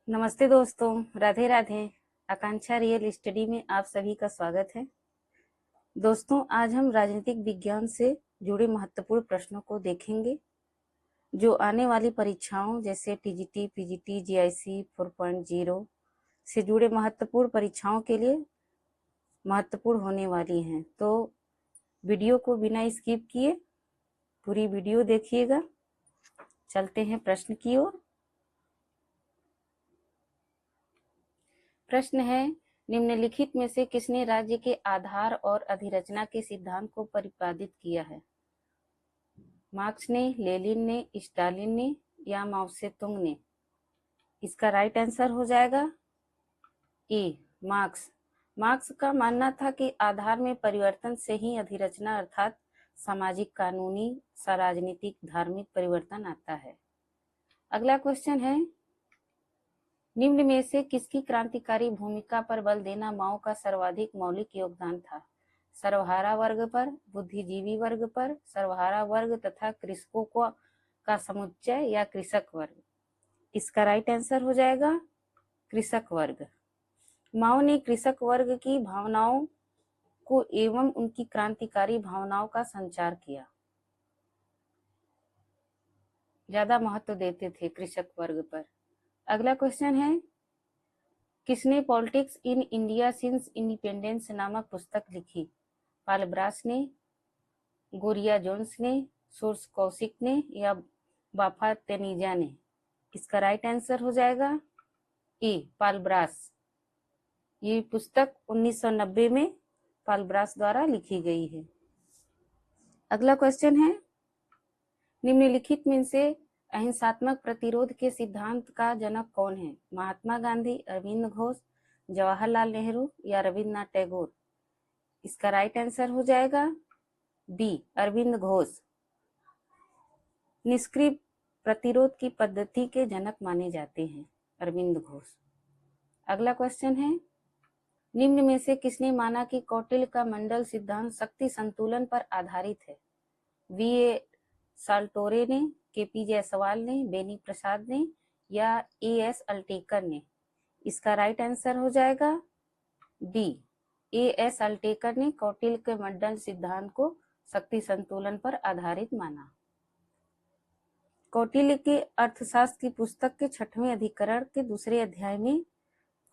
नमस्ते दोस्तों, राधे राधे। आकांक्षा real study में आप सभी का स्वागत है। दोस्तों, आज हम राजनीतिक विज्ञान से जुड़े महत्वपूर्ण प्रश्नों को देखेंगे जो आने वाली परीक्षाओं जैसे टीजीटी, पीजीटी, जीआईसी 4.0 से जुड़े महत्वपूर्ण परीक्षाओं के लिए महत्वपूर्ण होने वाली हैं। तो वीडियो को बिना स्किप किए पूरी वीडियो देखिएगा। चलते हैं प्रश्न की ओर। प्रश्न है, निम्नलिखित में से किसने राज्य के आधार और अधिरचना के सिद्धांत को प्रतिपादित किया है? मार्क्स ने, लेनिन ने, स्टालिन ने या माओ से तुंग ने? इसका राइट आंसर हो जाएगा ए, मार्क्स। मार्क्स का मानना था कि आधार में परिवर्तन से ही अधिरचना अर्थात सामाजिक, कानूनी, राजनीतिक, धार्मिक परिवर्तन आता है। अगला क्वेश्चन है, निम्न में से किसकी क्रांतिकारी भूमिका पर बल देना माओ का सर्वाधिक मौलिक योगदान था? सर्वहारा वर्ग पर, बुद्धिजीवी वर्ग पर, सर्वहारा वर्ग तथा कृषकों का समुच्चय या कृषक वर्ग? इसका राइट आंसर हो जाएगा कृषक वर्ग। माओ ने कृषक वर्ग की भावनाओं को एवं उनकी क्रांतिकारी भावनाओं का संचार किया। ज्यादा महत्व देते थे कृषक वर्ग पर। अगला क्वेश्चन है, किसने politics in India since independence नामक पुस्तक लिखी? पाल ब्रास ने, गोरिया जोन्स ने, सोर्स कौशिक ने या बाफा तेनीजा ने? इसका राइट आंसर हो जाएगा ए, पाल ब्रास। ये पुस्तक 1990 में पाल ब्रास द्वारा लिखी गई है। अगला क्वेश्चन है, निम्नलिखित में से अहिंसात्मक प्रतिरोध के सिद्धांत का जनक कौन है? महात्मा गांधी, अरविंद घोष, जवाहरलाल नेहरू या रविन्द्रनाथ टैगोर? इसका राइट आंसर हो जाएगा बी, अरविंद घोष। निष्क्रिय प्रतिरोध की पद्धति के जनक माने जाते हैं अरविंद घोष। अगला क्वेश्चन है, निम्न में से किसने माना कि कौटिल्य का मंडल सिद्धांत शक्ति संतुलन पर आधारित है? वी ए साल्टोरे ने, के पी जायसवाल ने, बेनी प्रसाद ने या ए एस अल्टेकर ने? इसका राइट आंसर हो जाएगा बी, ए एस अल्टेकर ने कौटिल्य के मंडल सिद्धांत को शक्ति संतुलन पर आधारित माना। कौटिल्य के अर्थशास्त्र की पुस्तक के 6वें अधिकरण के दूसरे अध्याय में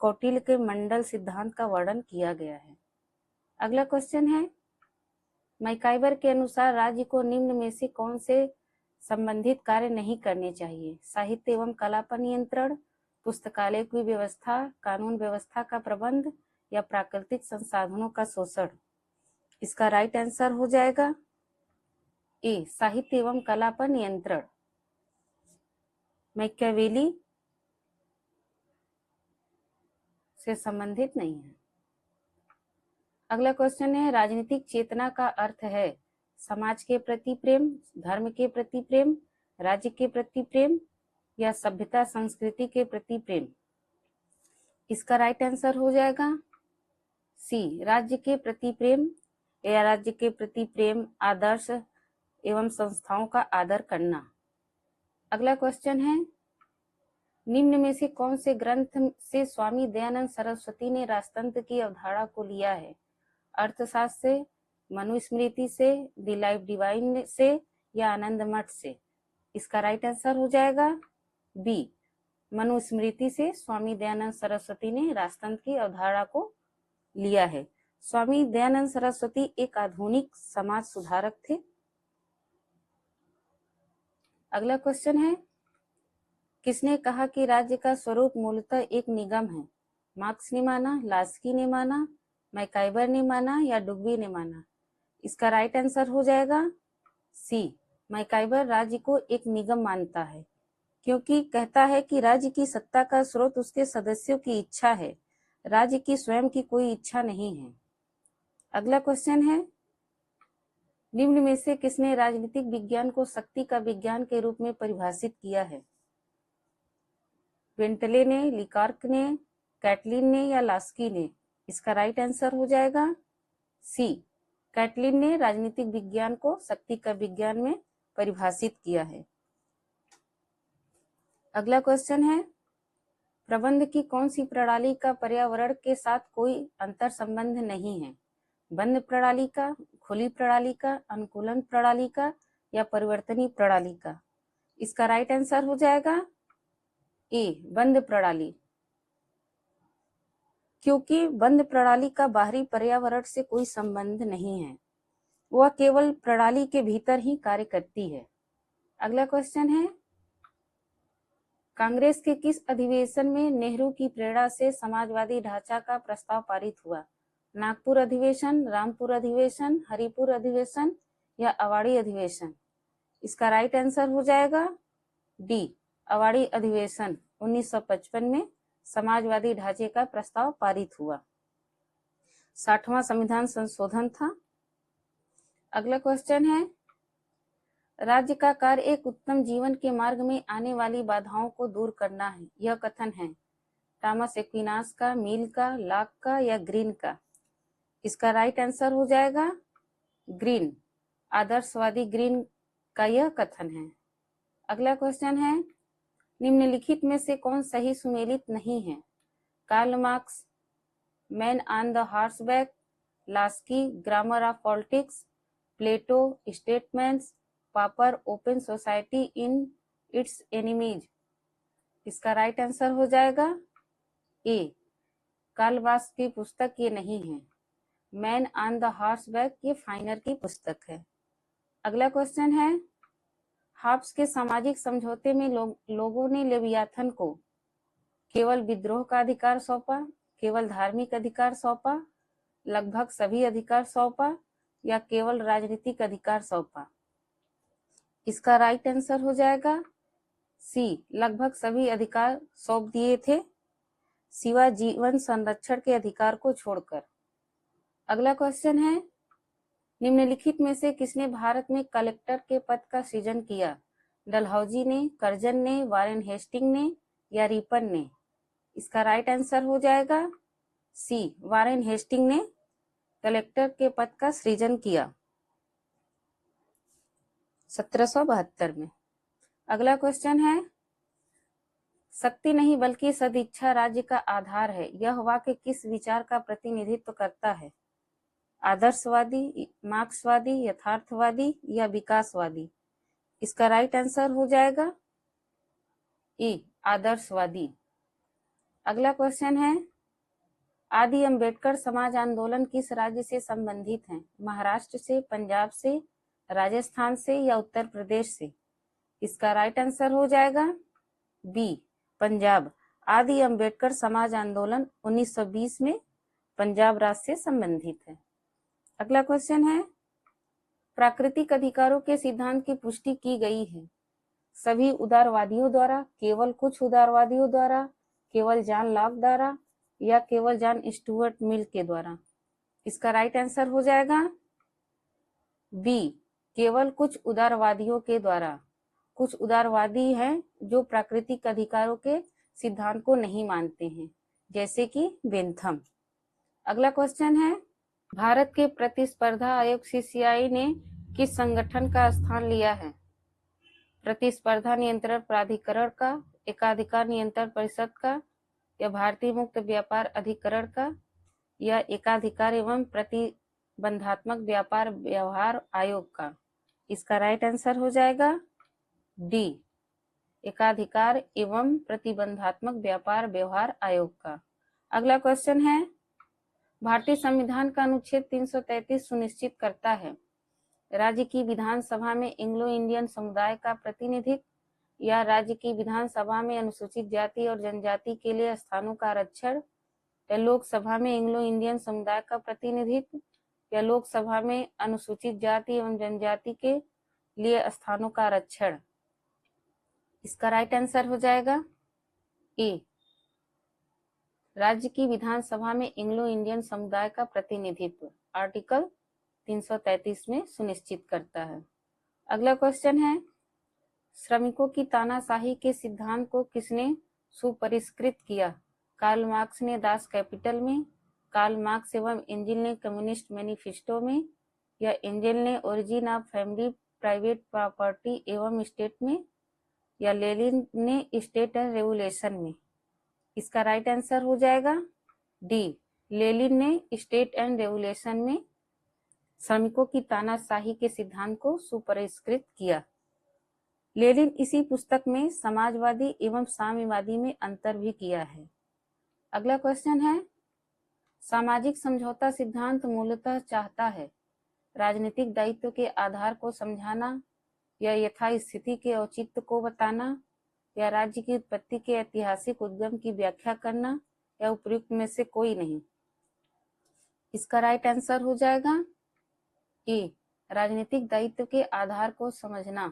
कौटिल्य के मंडल सिद्धांत का वर्णन किया गया है। अगला क्वेश्चन है, मैकाइवर के अनुसार राज्य को निम्न में से कौन से संबंधित कार्य नहीं करने चाहिए? साहित्य एवं कला पर नियंत्रण, पुस्तकालय की व्यवस्था, कानून व्यवस्था का प्रबंध या प्राकृतिक संसाधनों का शोषण? इसका राइट आंसर हो जाएगा ए, साहित्य एवं कला पर नियंत्रण। मैकियावेली से संबंधित नहीं है। अगला क्वेश्चन है, राजनीतिक चेतना का अर्थ है समाज के प्रति प्रेम, धर्म के प्रति प्रेम, राज्य के प्रति प्रेम या सभ्यता संस्कृति के प्रति प्रेम? इसका राइट आंसर हो जाएगा सी, राज्य के प्रति प्रेम या राज्य के प्रति प्रेम, आदर्श एवं संस्थाओं का आदर करना। अगला क्वेश्चन है, निम्न में से कौन से ग्रंथ से स्वामी दयानंद सरस्वती ने राजतंत्र की अवधारणा को लिया है? अर्थशास्त्र से, मनुस्मृति से, द लाइफ डिवाइन से या आनंद मठ से? इसका राइट आंसर हो जाएगा बी, मनुस्मृति से स्वामी दयानंद सरस्वती ने राजतंत्र की अवधारणा को लिया है। स्वामी दयानंद सरस्वती एक आधुनिक समाज सुधारक थे। अगला क्वेश्चन है, किसने कहा कि राज्य का स्वरूप मूलतः एक निगम है? मार्क्स ने माना, लास्की ने माना, मैकाइवर ने माना या डुग्बी ने माना? इसका राइट आंसर हो जाएगा सी, मैकाइवर राज्य को एक निगम मानता है क्योंकि कहता है कि राज्य की सत्ता का स्रोत उसके सदस्यों की इच्छा है, राज्य की स्वयं की कोई इच्छा नहीं है। अगला क्वेश्चन है, निम्न में से किसने राजनीतिक विज्ञान को शक्ति का विज्ञान के रूप में परिभाषित किया है? बेंटले ने, लिकार्क ने, कैटलिन ने या लास्की ने? इसका राइट आंसर हो जाएगा सी, कैटलिन ने राजनीतिक विज्ञान को शक्ति का विज्ञान में परिभाषित किया है। अगला क्वेश्चन है, प्रबंध की कौन सी प्रणाली का पर्यावरण के साथ कोई अंतर संबंध नहीं है? बंद प्रणाली का, खुली प्रणाली का, अनुकूलन प्रणाली का या परिवर्तनीय प्रणाली का? इसका राइट आंसर हो जाएगा ए, बंद प्रणाली। क्योंकि बंद प्रणाली का बाहरी पर्यावरण से कोई संबंध नहीं है, वह केवल प्रणाली के भीतर ही कार्य करती है। अगला क्वेश्चन है, कांग्रेस के किस अधिवेशन में नेहरू की प्रेरणा से समाजवादी ढांचा का प्रस्ताव पारित हुआ? नागपुर अधिवेशन, रामपुर अधिवेशन, हरिपुर अधिवेशन या अवाड़ी अधिवेशन? इसका राइट आंसर हो जाएगा डी, अवाड़ी अधिवेशन। 1955 में समाजवादी ढांचे का प्रस्ताव पारित हुआ। 60वां संविधान संशोधन था। अगला क्वेश्चन है, राज्य का कार्य एक उत्तम जीवन के मार्ग में आने वाली बाधाओं को दूर करना है, यह कथन है थॉमस एक्विनास का, मिल का, लॉक का या ग्रीन का? इसका राइट आंसर हो जाएगा ग्रीन, आदर्शवादी ग्रीन का यह कथन है। अगला क्वेश्चन है, निम्नलिखित में से कौन सही सुमेलित नहीं है? Karl Marx, man on the horseback, Laski, grammar of politics, Plato, statements, Popper, open society in its enemies? इसका राइट आंसर हो जाएगा ए, कार्ल मार्क्स की पुस्तक ये नहीं है। मैन ऑन द हॉर्सबैक ये फाइनर की पुस्तक है। अगला क्वेश्चन है, हाब्स के सामाजिक समझौते में लोगों ने लेवियाथन को केवल विद्रोह का अधिकार सौंपा, केवल धार्मिक अधिकार सौंपा, लगभग सभी अधिकार सौंपा या केवल राजनीतिक अधिकार सौंपा? इसका राइट आंसर हो जाएगा सी, लगभग सभी अधिकार सौंप दिए थे, सिवा जीवन संरक्षण के अधिकार को छोड़कर। अगला क्वेश्चन है, निम्नलिखित में से किसने भारत में कलेक्टर के पद का सृजन किया? डलहौजी ने, कर्जन ने, वारेन हेस्टिंग ने या रिपन ने? इसका राइट आंसर हो जाएगा सी, वारेन हेस्टिंग ने कलेक्टर के पद का सृजन किया 1772 में। अगला क्वेश्चन है, शक्ति नहीं बल्कि सदिच्छा राज्य का आधार है, यह वाक्य किस विचार का प्रतिनिधित्व करता है? आदर्शवादी, मार्क्सवादी, यथार्थवादी या विकासवादी? इसका राइट आंसर हो जाएगा ए, आदर्शवादी। अगला क्वेश्चन है, आदि अंबेडकर समाज आंदोलन किस राज्य से संबंधित है? महाराष्ट्र से, पंजाब से, राजस्थान से या उत्तर प्रदेश से? इसका राइट आंसर हो जाएगा बी, पंजाब। आदि अंबेडकर समाज आंदोलन 1920 में पंजाब राज्य से संबंधित है। अगला क्वेश्चन है, प्राकृतिक अधिकारों के सिद्धांत की पुष्टि की गई है सभी उदारवादियों द्वारा, केवल कुछ उदारवादियों द्वारा, केवल जॉन लॉक द्वारा या केवल जॉन स्टुअर्ट मिल के द्वारा? इसका राइट आंसर हो जाएगा बी, केवल कुछ उदारवादियों के द्वारा। कुछ उदारवादी हैं जो प्राकृतिक अधिकारों के सिद्धांत को नहीं मानते हैं, जैसे कि बेंथम। अगला क्वेश्चन है, भारत के प्रतिस्पर्धा आयोग सीसीआई ने किस संगठन का स्थान लिया है? प्रतिस्पर्धा नियंत्रण प्राधिकरण का, एकाधिकार नियंत्रण परिषद का या भारतीय मुक्त व्यापार अधिकरण का या एकाधिकार एवं प्रतिबंधात्मक व्यापार व्यवहार आयोग का? इसका राइट आंसर हो जाएगा डी, एकाधिकार एवं प्रतिबंधात्मक व्यापार व्यवहार आयोग का। अगला क्वेश्चन है, भारतीय संविधान का अनुच्छेद 333 सुनिश्चित करता है राज्य की विधानसभा में एंग्लो इंडियन समुदाय का प्रतिनिधित्व या राज्य की विधानसभा में अनुसूचित जाति और जनजाति के लिए स्थानों का आरक्षण या लोकसभा में एंग्लो इंडियन समुदाय का प्रतिनिधित्व या लोकसभा में अनुसूचित जाति एवं जनजाति के लिए स्थानों का आरक्षण? इसका राइट आंसर हो जाएगा ए, राज्य की विधानसभा में एंग्लो इंडियन समुदाय का प्रतिनिधित्व आर्टिकल 333 में सुनिश्चित करता है। अगला क्वेश्चन है, श्रमिकों की तानाशाही के सिद्धांत को किसने सुपरिष्कृत किया? कार्ल मार्क्स ने दास कैपिटल में, कार्ल मार्क्स एवं एंजेल ने कम्युनिस्ट मैनिफेस्टो में या एंजेल ने origin of family, private property एवं स्टेट में या लेनिन ने स्टेट एंड रेवोल्यूशन में? इसका राइट आंसर हो जाएगा डी। लेनिन ने स्टेट एंड रेवोल्यूशन में श्रमिकों की तानाशाही के सिद्धांत को सुपरिष्कृत किया। लेनिन इसी पुस्तक में समाजवादी एवं साम्यवादी में अंतर भी किया है। अगला क्वेश्चन है, सामाजिक समझौता सिद्धांत मूलतः चाहता है राजनीतिक दायित्व के आधार को समझाना, या यथास्थिति के औचित्य को बताना, या राज्य की उत्पत्ति के ऐतिहासिक उद्गम की व्याख्या करना, या उपयुक्त में से कोई नहीं। इसका राइट आंसर हो जाएगा ए, राजनीतिक दायित्व के आधार को समझना।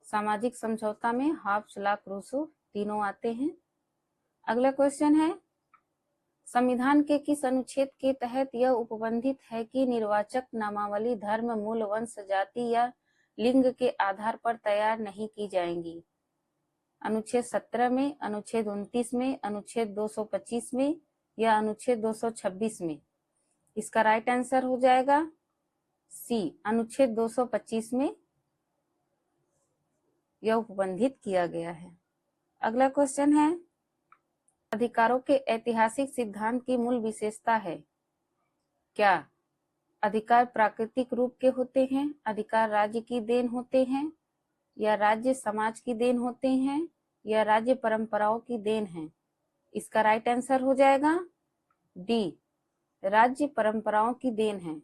सामाजिक समझौता में हाब्स, लॉक, रूसो तीनों आते हैं। अगला क्वेश्चन है, संविधान के किस अनुच्छेद के तहत यह उपबंधित है कि निर्वाचक नामावली धर्म, मूल, वंश, जाति या लिंग के आधार पर तैयार नहीं की जाएंगी? अनुच्छेद 17 में, अनुच्छेद 29 में, अनुच्छेद 225 में, या अनुच्छेद 226 में? इसका राइट आंसर हो जाएगा सी, अनुच्छेद 225 में यह उपबंधित किया गया है। अगला क्वेश्चन है, अधिकारों के ऐतिहासिक सिद्धांत की मूल विशेषता है? क्या अधिकार प्राकृतिक रूप के होते हैं, अधिकार राज्य की देन होते हैं, या राज्य समाज की देन होते हैं, या राज्य परंपराओं की देन है? इसका राइट आंसर हो जाएगा डी, राज्य परंपराओं की देन है।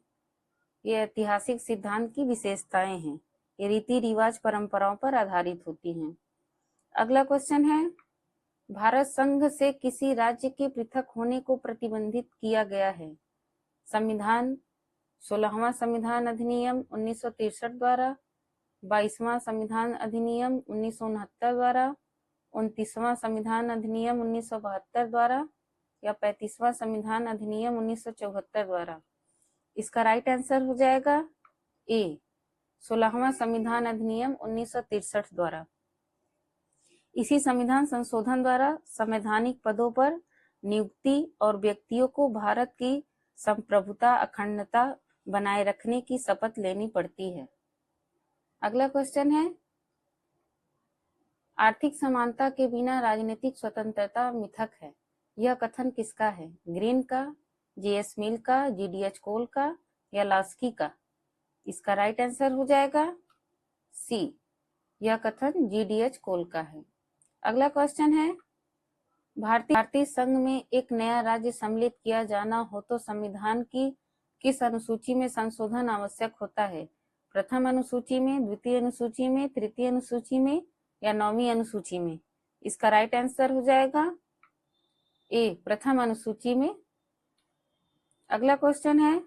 ये ऐतिहासिक सिद्धांत की विशेषताएं हैं। ये रीति रिवाज परंपराओं पर आधारित होती हैं। अगला क्वेश्चन है, भारत संघ से किसी राज्य के पृथक होने को प्रतिबंधित किया गया है? संविधान 16वां संविधान अधिनियम 1963 द्वारा, 22वां संविधान अधिनियम 1969 द्वारा, 29वां संविधान अधिनियम 1972 द्वारा, या 35वां संविधान अधिनियम 1974 द्वारा? इसका राइट आंसर हो जाएगा ए, 16वां संविधान अधिनियम 1963 द्वारा। इसी संविधान संशोधन द्वारा संवैधानिक पदों पर नियुक्ति और व्यक्तियों को भारत की संप्रभुता, अखंडता बनाए रखने की शपथ लेनी पड़ती है। अगला क्वेश्चन है, आर्थिक समानता के बिना राजनीतिक स्वतंत्रता मिथक है। यह कथन किसका है? ग्रीन का, जे.एस. मिल का, जी.डी.एच. कोल का, या लास्की का? इसका राइट आंसर हो जाएगा सी, यह कथन जी.डी.एच. कोल का है। अगला क्वेश्चन है, भारतीय संघ में एक नया राज्य सम्मिलित किया जाना हो तो संविधान की किस अनुसूची में संशोधन आवश्यक होता है? प्रथम अनुसूची में, द्वितीय अनुसूची में, तृतीय अनुसूची में, या 9वीं अनुसूची में? इसका राइट आंसर हो जाएगा ए, प्रथम अनुसूची में। अगला क्वेश्चन है,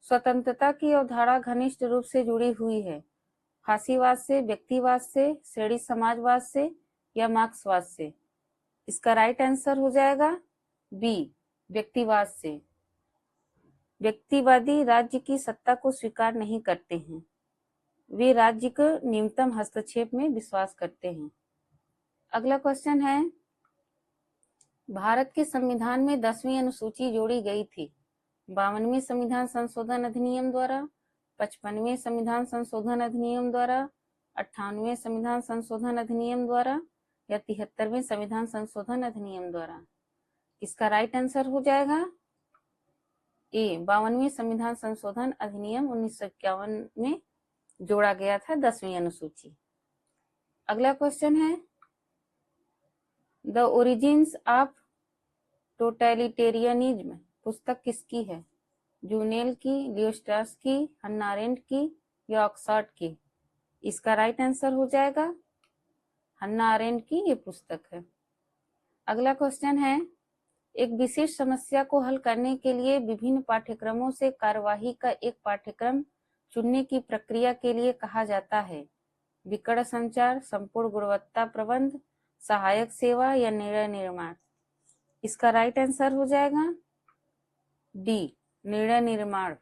स्वतंत्रता की अवधारणा घनिष्ठ रूप से जुड़ी हुई है फांसीवाद से, व्यक्तिवाद से, श्रेणी समाजवाद से, या मार्क्सवाद से? इसका राइट आंसर हो जाएगा बी, व्यक्तिवाद से। व्यक्तिवादी राज्य की सत्ता को स्वीकार नहीं करते हैं, वे राज्य के न्यूनतम हस्तक्षेप में विश्वास करते हैं। अगला क्वेश्चन है, भारत के संविधान में 10वीं अनुसूची जोड़ी गई थी 52वें संविधान संशोधन अधिनियम द्वारा, 55वें संविधान संशोधन अधिनियम द्वारा, 98वें संविधान संशोधन अधिनियम द्वारा, या 73वें संविधान संशोधन अधिनियम द्वारा? इसका राइट आंसर हो जाएगा ए, 52वें संविधान संशोधन अधिनियम 1951 में जोड़ा गया था 10वीं अनुसूची। अगला क्वेश्चन है, द ओरिजिन्स ऑफ टोटलिटेरियनिज्म पुस्तक किसकी है? जूनेल की, लियोस्ट्रास की, हन्ना अरेंट की, या ऑक्सफोर्ड की? इसका राइट आंसर हो जाएगा हन्ना अरेंट की ये पुस्तक है। अगला क्वेश्चन है, एक विशिष्ट समस्या को हल करने के लिए विभिन्न पाठ्यक्रमों से कार्यवाही का एक पाठ्यक्रम चुनने की प्रक्रिया के लिए कहा जाता है? विकर्ण संचार, संपूर्ण गुणवत्ता प्रबंध, सहायक सेवा, या निर्णय निर्माण? इसका राइट आंसर हो जाएगा डी, निर्णय निर्माण।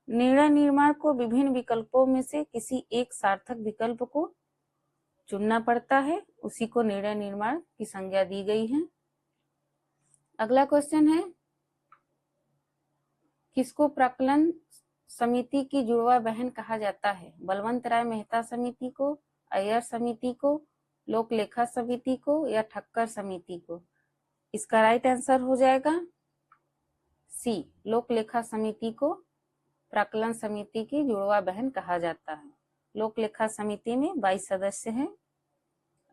निर्णय निर्माण को विभिन्न विकल्पों में से किसी एक सार्थक विकल्प को चुनना पड़ता है, उसी को निर्णय निर्माण की संज्ञा दी गई है। अगला क्वेश्चन है, किसको प्राक्कलन समिति की जुड़वा बहन कहा जाता है? बलवंत राय मेहता समिति को, अय्यर समिति को, लोक लेखा समिति को, या ठक्कर समिति को? इसका राइट आंसर हो जाएगा सी, लोक लेखा समिति को प्राक्कलन समिति की जुड़वा बहन कहा जाता है। लोक लेखा समिति में 22 सदस्य हैं।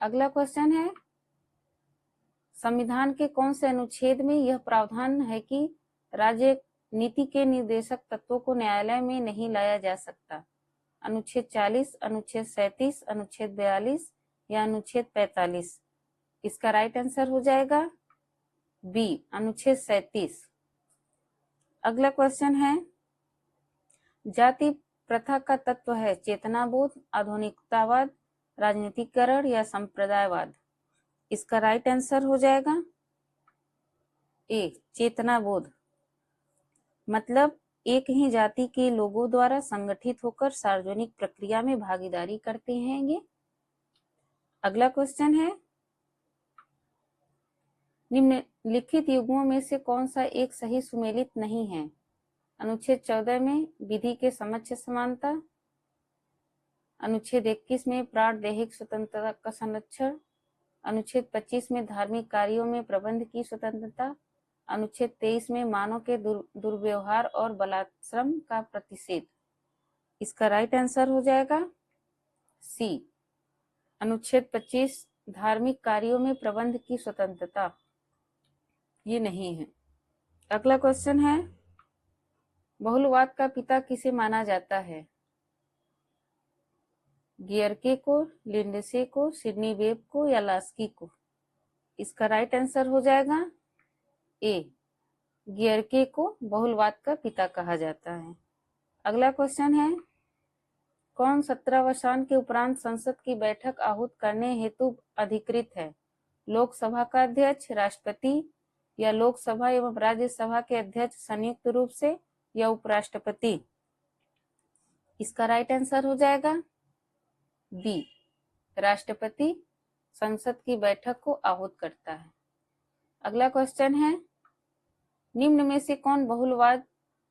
अगला क्वेश्चन है, संविधान के कौन से अनुच्छेद में यह प्रावधान है कि राज्य नीति के निर्देशक तत्वों को न्यायालय में नहीं लाया जा सकता? अनुच्छेद 40, अनुच्छेद 37, अनुच्छेद 42 या अनुच्छेद 45? इसका राइट आंसर हो जाएगा बी, अनुच्छेद 37। अगला क्वेश्चन है, जाति प्रथा का तत्व है चेतनाबोध, आधुनिकतावाद, राजनीतिकरण या संप्रदायवाद? इसका राइट आंसर हो जाएगा ए, चेतनाबोध। मतलब एक ही जाति के लोगों द्वारा संगठित होकर सार्वजनिक प्रक्रिया में भागीदारी करते हैं ये। अगला क्वेश्चन है, निम्नलिखित युग्मों में से कौन सा एक सही सुमेलित नहीं है? अनुच्छेद 14 में विधि के समक्ष समानता, अनुच्छेद 21 में प्राण दैहिक स्वतंत्रता का संरक्षण, अनुच्छेद 25 में धार्मिक कार्यों में प्रबंध की स्वतंत्रता, अनुच्छेद 23 में मानव के दुर्व्यवहार और बलात्श्रम का प्रतिषेध? इसका राइट आंसर हो जाएगा सी, अनुच्छेद 25 धार्मिक कार्यों में प्रबंध की स्वतंत्रता ये नहीं है। अगला क्वेश्चन है, बहुलवाद का पिता किसे माना जाता है? गियरके को, लिंडसे को, सिडनी वेब को या लास्की को? इसका राइट आंसर हो जाएगा ए, गियरके को बहुलवाद का पिता कहा जाता है। अगला क्वेश्चन है, कौन 17 के उपरांत संसद की बैठक आहूत करने हेतु अधिकृत है? लोकसभा का अध्यक्ष, राष्ट्रपति या लोकसभा एवं राज्यसभा के अध्यक्ष संयुक्त रूप से या उपराष्ट्रपति? इसका राइट आंसर हो जाएगा बी, राष्ट्रपति संसद की बैठक को आहूत करता है। अगला क्वेश्चन है, निम्न में से कौन बहुलवाद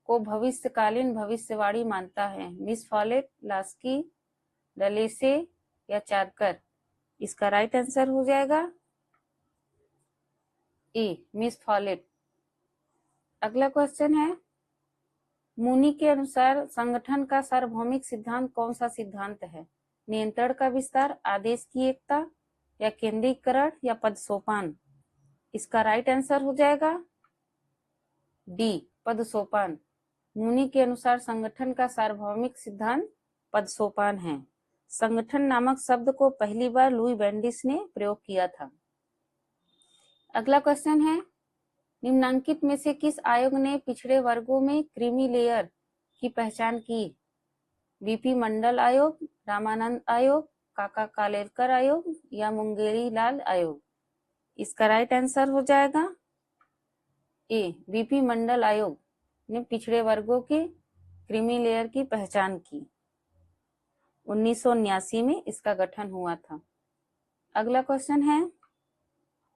को भविष्यकालीन भविष्यवाणी मानता है? मिस फॉलेट, लास्की, डलेसे या चारकर? इसका राइट आंसर हो जाएगा ए, मिस फॉलेट। अगला क्वेश्चन है, मूनी के अनुसार संगठन का सार्वभौमिक सिद्धांत कौन सा सिद्धांत है? नियंत्रण का विस्तार, आदेश की एकता या केंद्रीकरण या पद सोपान? इसका राइट आंसर हो जाएगा डी, पद सोपान। मूनी के अनुसार संगठन का सार्वभौमिक सिद्धांत पद सोपान है। संगठन नामक शब्द को पहली बार लुई बेंडिस ने प्रयोग किया था। अगला क्वेश्चन है, निम्नांकित में से किस आयोग ने पिछड़े वर्गों में क्रीमी लेयर की पहचान की? बीपी मंडल आयोग, रामानंद आयोग, काका कालेलकर आयोग या मुंगेरी लाल आयोग? इसका राइट आंसर हो जाएगा ए, बीपी मंडल आयोग ने पिछड़े वर्गों के क्रीमी लेयर की पहचान की। 1979 में इसका गठन हुआ था। अगला क्वेश्चन है,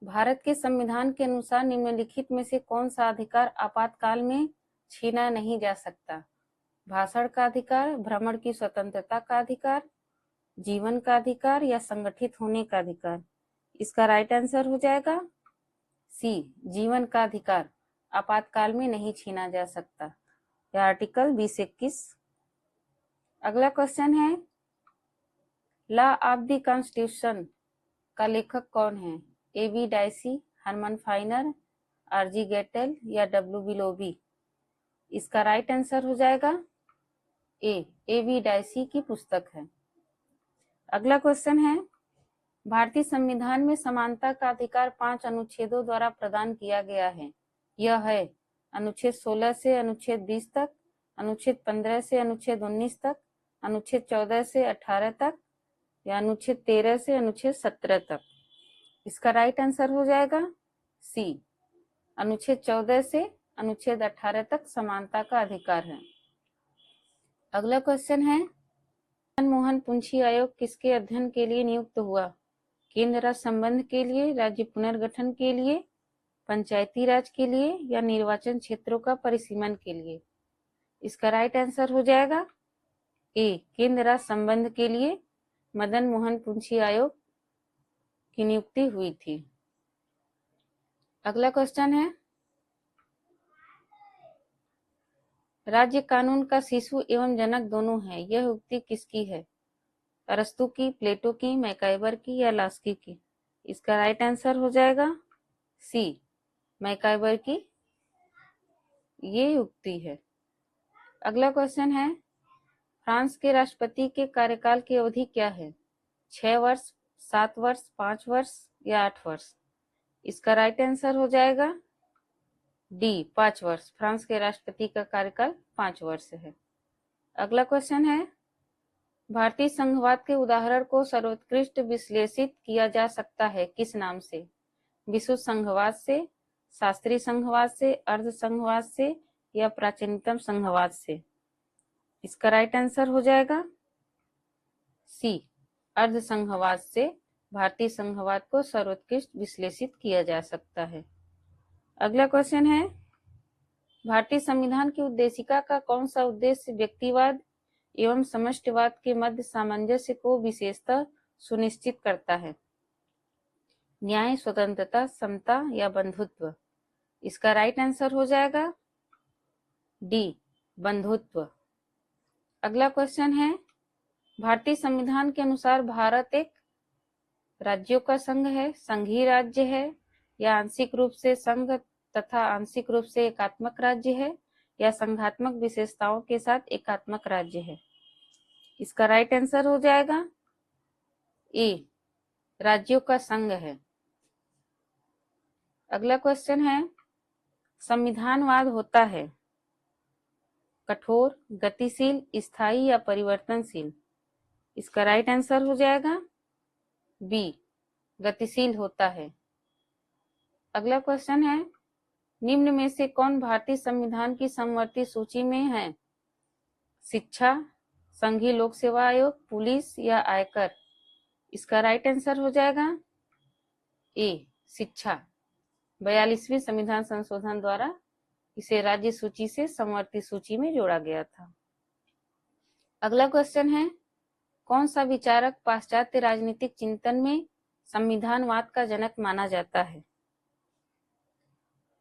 भारत के संविधान के अनुसार निम्नलिखित में से कौन सा अधिकार आपातकाल में छीना नहीं जा सकता? भाषण का अधिकार, भ्रमण की स्वतंत्रता का अधिकार, जीवन का अधिकार या संगठित होने का अधिकार? इसका राइट आंसर हो जाएगा सी, जीवन का अधिकार आपातकाल में नहीं छीना जा सकता। यह आर्टिकल 2021। अगला क्वेश्चन है, लॉ ऑफ द कॉन्स्टिट्यूशन का लेखक कौन है? A B. Dicey, Herman Finer, R G. Gettell या डब्ल्यू.बी. लोबी? इसका राइट आंसर हो जाएगा ए.बी. डाइसी की पुस्तक है। अगला क्वेश्चन है, भारतीय संविधान में समानता का अधिकार 5 अनुच्छेदों द्वारा प्रदान किया गया है। यह है अनुच्छेद 16 से अनुच्छेद 20 तक, अनुच्छेद 15 से अनुच्छेद 19 तक, अनुच्छेद 14 से 18 तक या अनुच्छेद 13 से अनुच्छेद 17 तक? इसका राइट आंसर हो जाएगा सी, अनुच्छेद 14 से अनुच्छेद 18 तक समानता का अधिकार है। अगला क्वेश्चन है, मदन मोहन पुंछी आयोग किसके अध्ययन के लिए नियुक्त हुआ? केंद्र राज्य संबंध के लिए, राज्य पुनर्गठन के लिए, पंचायती राज के लिए या निर्वाचन क्षेत्रों का परिसीमन के लिए? इसका राइट आंसर हो जाएगा ए, केंद्र राज्य संबंध के लिए मदन मोहन पुंछी आयोग की नियुक्ति हुई थी। अगला क्वेश्चन है, राज्य कानून का शिशु एवं जनक दोनों है, यह उक्ति किसकी है? अरस्तु की, प्लेटो की, मैकाइबर की या लास्की की? इसका राइट आंसर हो जाएगा सी, मैकाइबर की ये उक्ति है। अगला क्वेश्चन है, फ्रांस के राष्ट्रपति के कार्यकाल की अवधि क्या है? 6 वर्ष, 7 वर्ष, 5 वर्ष या 8 वर्ष? इसका राइट आंसर हो जाएगा डी, 5 वर्ष। फ्रांस के राष्ट्रपति का कार्यकाल 5 वर्ष है। अगला क्वेश्चन है, भारतीय संघवाद के उदाहरण को सर्वोत्कृष्ट विश्लेषित किया जा सकता है किस नाम से? विशुद्ध संघवाद से, शास्त्रीय संघवाद से, अर्ध संघवाद से या प्राचीनतम संघवाद से? इसका राइट आंसर हो जाएगा सी, अर्ध संघवाद से भारतीय संघवाद को सर्वोत्कृष्ट विश्लेषित किया जा सकता है। अगला क्वेश्चन है, भारतीय संविधान की उद्देशिका का कौन सा उद्देश्य व्यक्तिवाद एवं समष्टिवाद के मध्य सामंजस्य को विशेषतः सुनिश्चित करता है? न्याय, स्वतंत्रता, समता या बंधुत्व? इसका राइट आंसर हो जाएगा डी, बंधुत्व। अगला क्वेश्चन है, भारतीय संविधान के अनुसार भारत एक राज्यों का संघ है, संघीय राज्य है या आंशिक रूप से संघ तथा आंशिक रूप से एकात्मक राज्य है या संघात्मक विशेषताओं के साथ एकात्मक राज्य है? इसका राइट आंसर हो जाएगा ए, राज्यों का संघ है। अगला क्वेश्चन है, संविधानवाद होता है कठोर, गतिशील, स्थायी या परिवर्तनशील? इसका राइट आंसर हो जाएगा बी, गतिशील होता है। अगला क्वेश्चन है, निम्न में से कौन भारतीय संविधान की समवर्ती सूची में है? शिक्षा, संघीय लोक सेवा आयोग, पुलिस या आयकर? इसका राइट आंसर हो जाएगा ए, शिक्षा। 42वें संविधान संशोधन द्वारा इसे राज्य सूची से समवर्ती सूची में जोड़ा गया था। अगला क्वेश्चन है, कौन सा विचारक पाश्चात्य राजनीतिक चिंतन में संविधानवाद का जनक माना जाता है?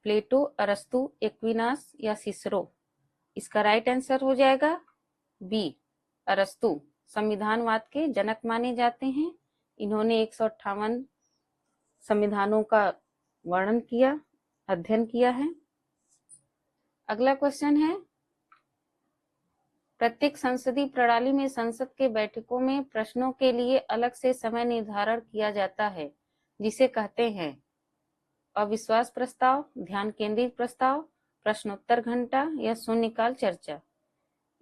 प्लेटो, अरस्तु, एक्विनास या सिसरो? इसका राइट आंसर हो जाएगा बी, अरस्तु संविधानवाद के जनक माने जाते हैं। इन्होंने 158 संविधानों का वर्णन किया, अध्ययन किया है। अगला क्वेश्चन है, प्रत्येक संसदीय प्रणाली में संसद के बैठकों में प्रश्नों के लिए अलग से समय निर्धारण किया जाता है, जिसे कहते हैं अविश्वास प्रस्ताव, ध्यान केंद्रित प्रस्ताव, प्रश्नोत्तर घंटा या शून्यकाल चर्चा?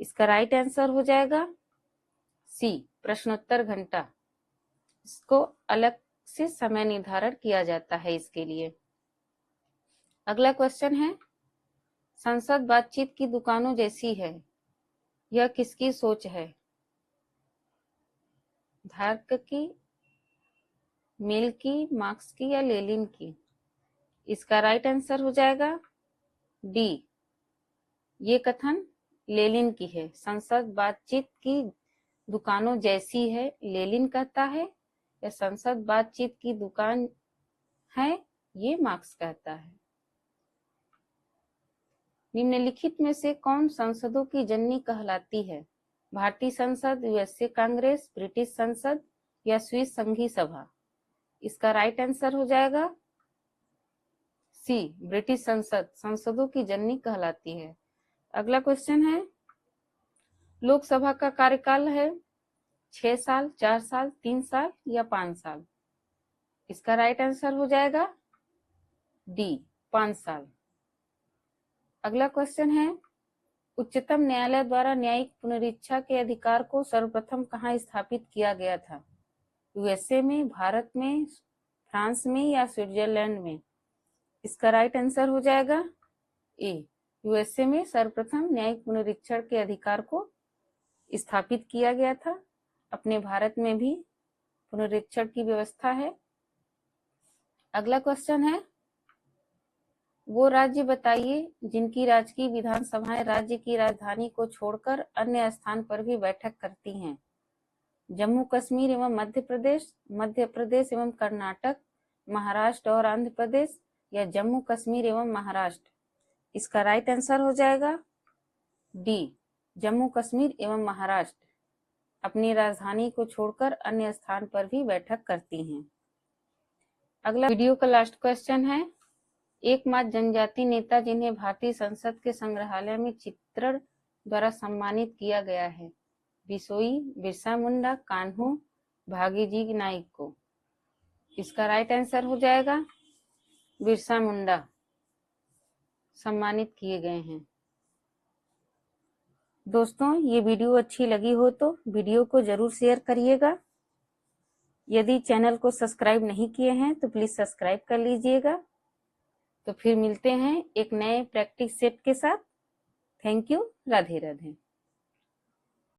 इसका राइट आंसर हो जाएगा सी, प्रश्नोत्तर घंटा। इसको अलग से समय निर्धारण किया जाता है इसके लिए। अगला क्वेश्चन है, संसद बातचीत की दुकानों जैसी है, यह किसकी सोच है? धार्क की, मिल की, मार्क्स की या लेनिन की? इसका राइट आंसर हो जाएगा डी, ये कथन लेनिन की है। संसद बातचीत की दुकानों जैसी है, लेनिन कहता है, या संसद बातचीत की दुकान है, ये मार्क्स कहता है। निम्नलिखित में से कौन संसदों की जननी कहलाती है? भारतीय संसद, यूएसए कांग्रेस, ब्रिटिश संसद या स्विस संघीय सभा? इसका राइट आंसर हो जाएगा सी, ब्रिटिश संसद संसदों की जननी कहलाती है। अगला क्वेश्चन है, लोकसभा का कार्यकाल है 6 साल, 4 साल, 3 साल या 5 साल? इसका राइट आंसर हो जाएगा डी, 5 साल। अगला क्वेश्चन है, उच्चतम न्यायालय द्वारा न्यायिक पुनरीक्षा के अधिकार को सर्वप्रथम कहाँ स्थापित किया गया था? यूएसए में, भारत में, फ्रांस में या स्विट्जरलैंड में? इसका राइट आंसर हो जाएगा ए, यूएसए में सर्वप्रथम न्यायिक पुनरीक्षण के अधिकार को स्थापित किया गया था। अपने भारत में भी पुनरीक्षण की व्यवस्था है। अगला क्वेश्चन है, वो राज्य बताइए जिनकी राजकीय विधानसभाएं राज्य की राजधानी को छोड़कर अन्य स्थान पर भी बैठक करती हैं। जम्मू कश्मीर एवं मध्य प्रदेश, मध्य प्रदेश एवं कर्नाटक, महाराष्ट्र और आंध्र प्रदेश या जम्मू कश्मीर एवं महाराष्ट्र? इसका राइट आंसर हो जाएगा डी, जम्मू कश्मीर एवं महाराष्ट्र अपनी राजधानी को छोड़कर अन्य स्थान पर भी बैठक करती हैं। अगला वीडियो का लास्ट क्वेश्चन है, एकमात्र जनजाति नेता जिन्हें भारतीय संसद के संग्रहालय में चित्रण द्वारा सम्मानित किया गया है, बिसोई, बिरसा मुंडा, कान्हू, भागीजी नाइक को? इसका राइट आंसर हो जाएगा बिरसा मुंडा सम्मानित किए गए हैं। दोस्तों, ये वीडियो अच्छी लगी हो तो वीडियो को जरूर शेयर करिएगा। यदि चैनल को सब्सक्राइब नहीं किए हैं तो प्लीज सब्सक्राइब कर लीजिएगा। तो फिर मिलते हैं एक नए प्रैक्टिस सेट के साथ। Thank you. राधे राधे।